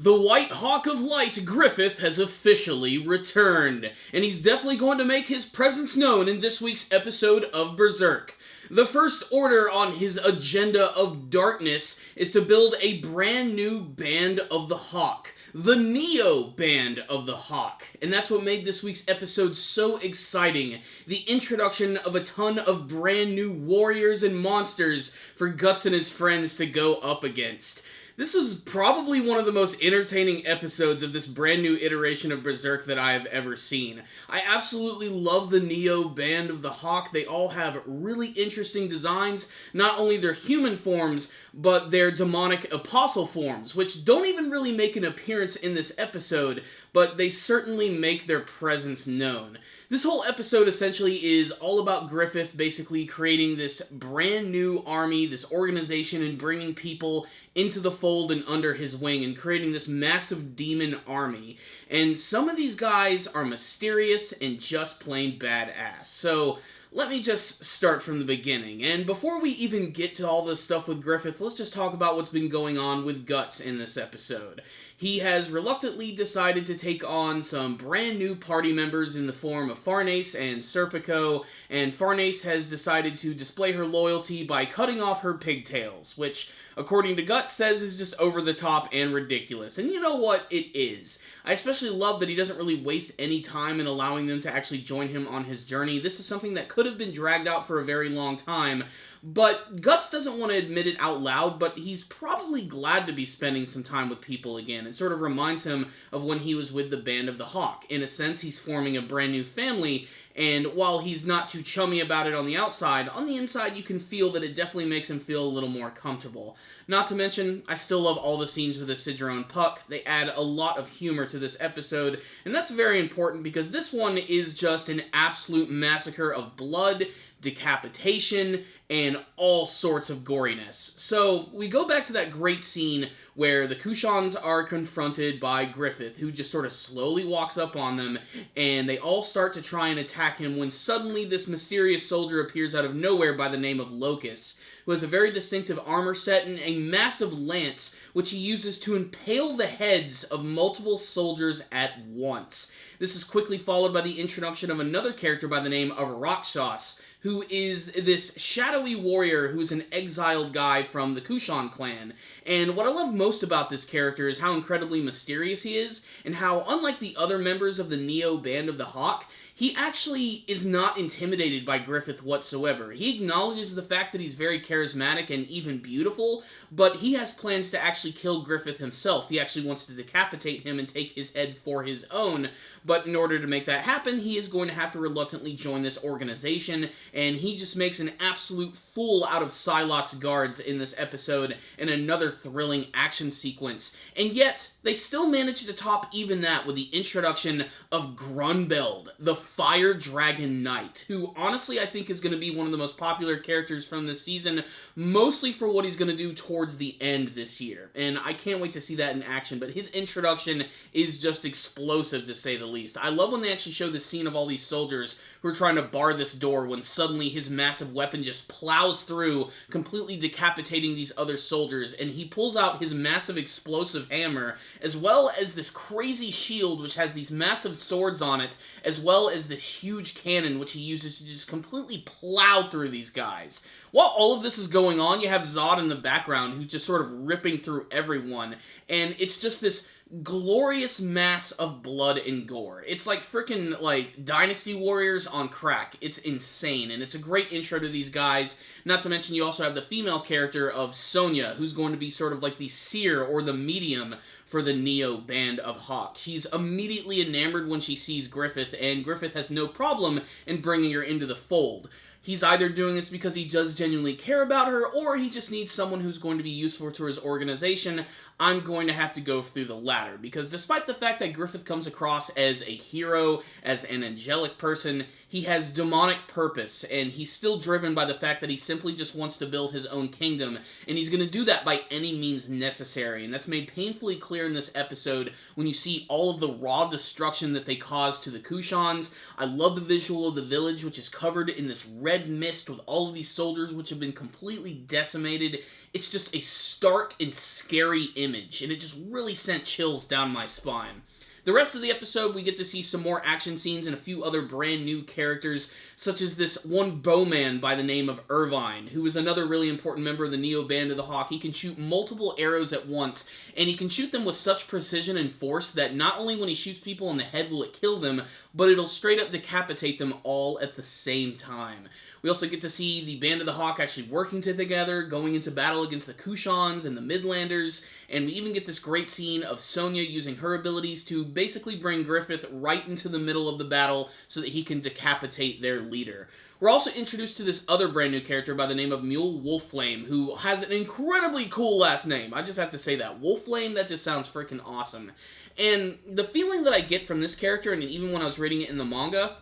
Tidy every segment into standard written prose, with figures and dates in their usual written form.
The White Hawk of Light, Griffith, has officially returned, and he's definitely going to make his presence known in this week's episode of Berserk. The first order on his agenda of darkness is to build a brand new Band of the Hawk. The Neo Band of the Hawk. And that's what made this week's episode so exciting. The introduction of a ton of brand new warriors and monsters for Guts and his friends to go up against. This was probably one of the most entertaining episodes of this brand new iteration of Berserk that I have ever seen. I absolutely love the Neo Band of the Hawk. They all have really interesting designs, not only their human forms, but their demonic apostle forms, which don't even really make an appearance in this episode, but they certainly make their presence known. This whole episode essentially is all about Griffith basically creating this brand new army, this organization, and bringing people into the fold and under his wing and creating this massive demon army. And some of these guys are mysterious and just plain badass. So let me just start from the beginning. And before we even get to all this stuff with Griffith, let's just talk about what's been going on with Guts in this episode. He has reluctantly decided to take on some brand new party members in the form of Farnace and Serpico, and Farnace has decided to display her loyalty by cutting off her pigtails, which, according to Guts, says is just over the top and ridiculous. And you know what? It is. I especially love that he doesn't really waste any time in allowing them to actually join him on his journey. This is something that could have been dragged out for a very long time, but Guts doesn't want to admit it out loud, but he's probably glad to be spending some time with people again. It sort of reminds him of when he was with the Band of the Hawk. In a sense, he's forming a brand new family, and while he's not too chummy about it on the outside, on the inside you can feel that it definitely makes him feel a little more comfortable. Not to mention, I still love all the scenes with Isidro and Puck. They add a lot of humor to this episode, and that's very important because this one is just an absolute massacre of blood, decapitation, and all sorts of goriness. So, we go back to that great scene where the Kushans are confronted by Griffith, who just sort of slowly walks up on them, and they all start to try and attack him when suddenly this mysterious soldier appears out of nowhere by the name of Locus, who has a very distinctive armor set and a massive lance, which he uses to impale the heads of multiple soldiers at once. This is quickly followed by the introduction of another character by the name of Rakshas, who is this shadowy warrior who's an exiled guy from the Kushan clan. And what I love most about this character is how incredibly mysterious he is, and how, unlike the other members of the Neo Band of the Hawk, he actually is not intimidated by Griffith whatsoever. He acknowledges the fact that he's very charismatic and even beautiful, but he has plans to actually kill Griffith himself. He actually wants to decapitate him and take his head for his own, but in order to make that happen, he is going to have to reluctantly join this organization, and he just makes an absolute fool out of Psylocke's guards in this episode in another thrilling action sequence. And yet, they still manage to top even that with the introduction of Grunbeld, the Fire Dragon Knight, who honestly I think is going to be one of the most popular characters from this season, mostly for what he's going to do towards the end this year. And I can't wait to see that in action, but his introduction is just explosive to say the least. I love when they actually show the scene of all these soldiers who are trying to bar this door when suddenly his massive weapon just plows through, completely decapitating these other soldiers, and he pulls out his massive explosive hammer, as well as this crazy shield which has these massive swords on it, as well as this huge cannon which he uses to just completely plow through these guys. While all of this is going on, you have Zod in the background who's just sort of ripping through everyone, and it's just this glorious mass of blood and gore. It's like freaking like Dynasty Warriors on crack. It's insane, and it's a great intro to these guys. Not to mention you also have the female character of Sonya, who's going to be sort of like the seer or the medium for the Neo Band of Hawk. She's immediately enamored when she sees Griffith, and Griffith has no problem in bringing her into the fold. He's either doing this because he does genuinely care about her, or he just needs someone who's going to be useful to his organization. I'm going to have to go through the latter, because despite the fact that Griffith comes across as a hero, as an angelic person, he has demonic purpose, and he's still driven by the fact that he simply just wants to build his own kingdom, and he's going to do that by any means necessary, and that's made painfully clear in this episode when you see all of the raw destruction that they cause to the Kushans. I love the visual of the village, which is covered in this red mist with all of these soldiers which have been completely decimated. It's just a stark and scary image image, and it just really sent chills down my spine. The rest of the episode, we get to see some more action scenes and a few other brand new characters, such as this one bowman by the name of Irvine, who is another really important member of the Neo Band of the Hawk. He can shoot multiple arrows at once, and he can shoot them with such precision and force that not only when he shoots people in the head will it kill them, but it'll straight up decapitate them all at the same time. We also get to see the Band of the Hawk actually working together, going into battle against the Kushans and the Midlanders, and we even get this great scene of Sonya using her abilities to basically bring Griffith right into the middle of the battle so that he can decapitate their leader. We're also introduced to this other brand new character by the name of Mule Wolfflame, who has an incredibly cool last name. I just have to say that. Wolfflame, that just sounds freaking awesome. And the feeling that I get from this character, and even when I was reading it in the manga,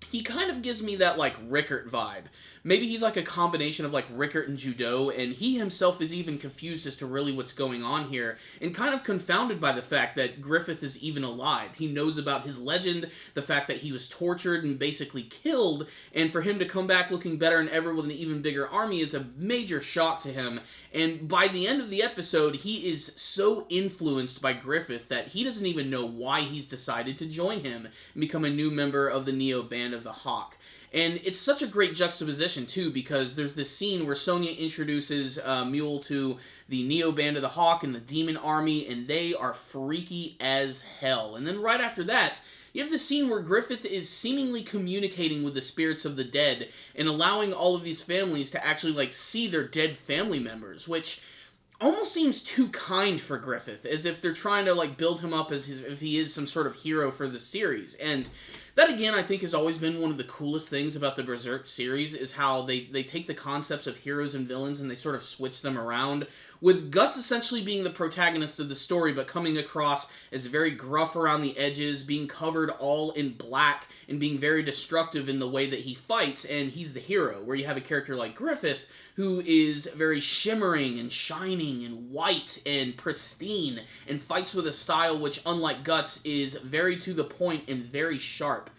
he kind of gives me that, like, Rickert vibe. Maybe he's like a combination of, like, Rickert and Judo, and he himself is even confused as to really what's going on here, and kind of confounded by the fact that Griffith is even alive. He knows about his legend, the fact that he was tortured and basically killed, and for him to come back looking better than ever with an even bigger army is a major shock to him, and by the end of the episode, he is so influenced by Griffith that he doesn't even know why he's decided to join him and become a new member of the Neo Band of the Hawk. And it's such a great juxtaposition, too, because there's this scene where Sonya introduces Mule to the Neo Band of the Hawk and the Demon Army, and they are freaky as hell. And then right after that, you have the scene where Griffith is seemingly communicating with the spirits of the dead and allowing all of these families to actually, like, see their dead family members, which almost seems too kind for Griffith, as if they're trying to, like, build him up as if he is some sort of hero for the series. And that, again, I think has always been one of the coolest things about the Berserk series, is how they take the concepts of heroes and villains and they sort of switch them around, with Guts essentially being the protagonist of the story, but coming across as very gruff around the edges, being covered all in black, and being very destructive in the way that he fights, and he's the hero, where you have a character like Griffith, who is very shimmering and shining and white and pristine, and fights with a style which, unlike Guts, is very to the point and very sharp.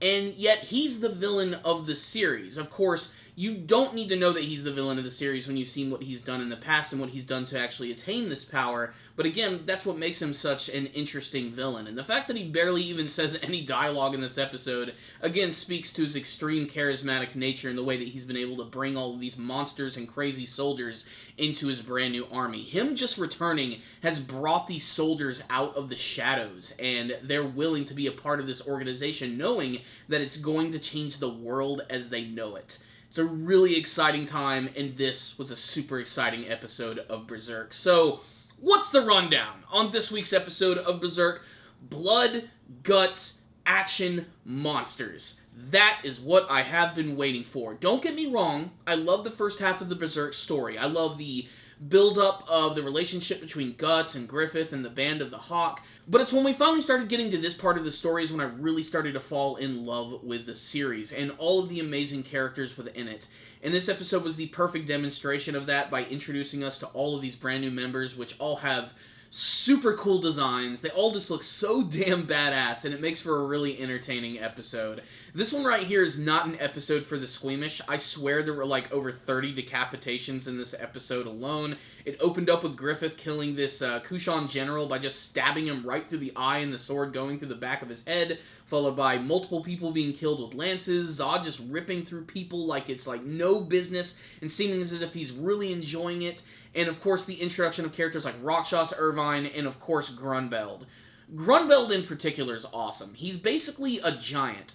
And yet, he's the villain of the series. Of course, you don't need to know that he's the villain of the series when you've seen what he's done in the past and what he's done to actually attain this power, but again, that's what makes him such an interesting villain. And the fact that he barely even says any dialogue in this episode, again, speaks to his extreme charismatic nature and the way that he's been able to bring all of these monsters and crazy soldiers into his brand new army. Him just returning has brought these soldiers out of the shadows, and they're willing to be a part of this organization, knowing that it's going to change the world as they know it. It's a really exciting time, and this was a super exciting episode of Berserk. So, what's the rundown on this week's episode of Berserk? Blood, guts, action, monsters. That is what I have been waiting for. Don't get me wrong, I love the first half of the Berserk story. I love the build-up of the relationship between Guts and Griffith and the Band of the Hawk, but it's when we finally started getting to this part of the story is when I really started to fall in love with the series and all of the amazing characters within it. And this episode was the perfect demonstration of that by introducing us to all of these brand new members, which all have super cool designs. They all just look so damn badass, and it makes for a really entertaining episode. This one right here is not an episode for the squeamish. I swear there were like over 30 decapitations in this episode alone. It opened up with Griffith killing this Kushan general by just stabbing him right through the eye and the sword going through the back of his head, followed by multiple people being killed with lances, Zod just ripping through people like it's like no business, and seeming as if he's really enjoying it. And, of course, the introduction of characters like Rakshas, Irvine, and, of course, Grunbeld. Grunbeld, in particular, is awesome. He's basically a giant.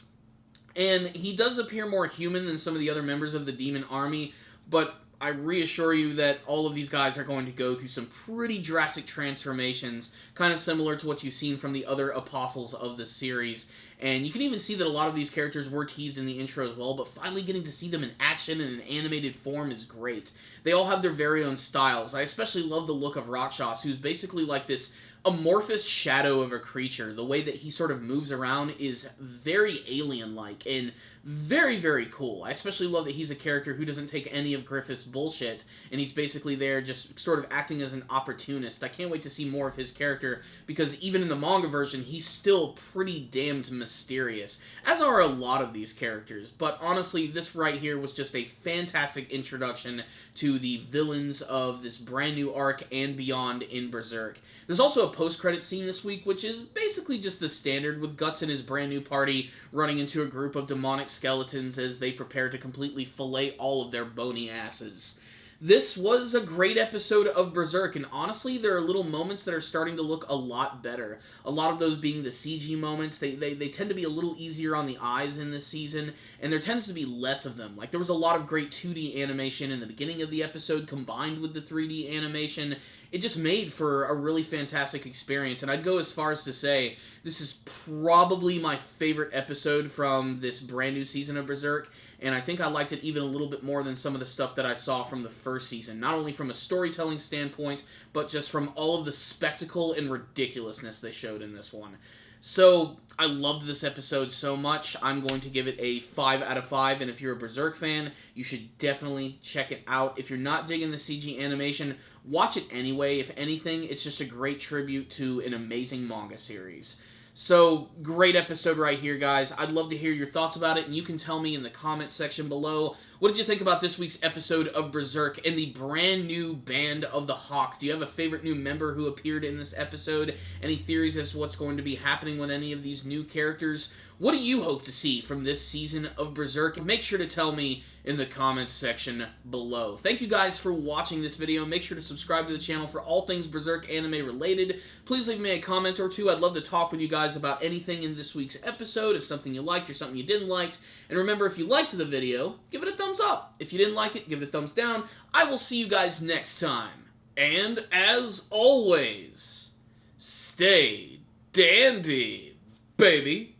And he does appear more human than some of the other members of the Demon Army, but I reassure you that all of these guys are going to go through some pretty drastic transformations, kind of similar to what you've seen from the other apostles of the series. And you can even see that a lot of these characters were teased in the intro as well, but finally getting to see them in action in an animated form is great. They all have their very own styles. I especially love the look of Rakshas, who's basically like this amorphous shadow of a creature. The way that he sort of moves around is very alien-like and very, very cool. I especially love that he's a character who doesn't take any of Griffith's bullshit, and he's basically there just sort of acting as an opportunist. I can't wait to see more of his character, because even in the manga version, he's still pretty damned mysterious, as are a lot of these characters. But honestly, this right here was just a fantastic introduction to the villains of this brand new arc and beyond in Berserk. There's also a post-credit scene this week, which is basically just the standard, with Guts and his brand new party running into a group of demonic skeletons as they prepare to completely fillet all of their bony asses. This was a great episode of Berserk, and honestly, there are little moments that are starting to look a lot better. A lot of those being the CG moments. They tend to be a little easier on the eyes in this season, and there tends to be less of them. Like, there was a lot of great 2D animation in the beginning of the episode, combined with the 3D animation. It just made for a really fantastic experience, and I'd go as far as to say this is probably my favorite episode from this brand new season of Berserk, and I think I liked it even a little bit more than some of the stuff that I saw from the first season, not only from a storytelling standpoint, but just from all of the spectacle and ridiculousness they showed in this one. So, I loved this episode so much, I'm going to give it a 5 out of 5, and if you're a Berserk fan, you should definitely check it out. If you're not digging the CG animation, watch it anyway. If anything, it's just a great tribute to an amazing manga series. So, great episode right here, guys. I'd love to hear your thoughts about it, and you can tell me in the comment section below. What did you think about this week's episode of Berserk and the brand new Band of the Hawk? Do you have a favorite new member who appeared in this episode? Any theories as to what's going to be happening with any of these new characters? What do you hope to see from this season of Berserk? Make sure to tell me in the comments section below. Thank you guys for watching this video. Make sure to subscribe to the channel for all things Berserk anime related. Please leave me a comment or two. I'd love to talk with you guys about anything in this week's episode, if something you liked or something you didn't like. And remember, if you liked the video, give it a thumbs up. If you didn't like it, give it a thumbs down. I will see you guys next time. And as always, stay dandy, baby.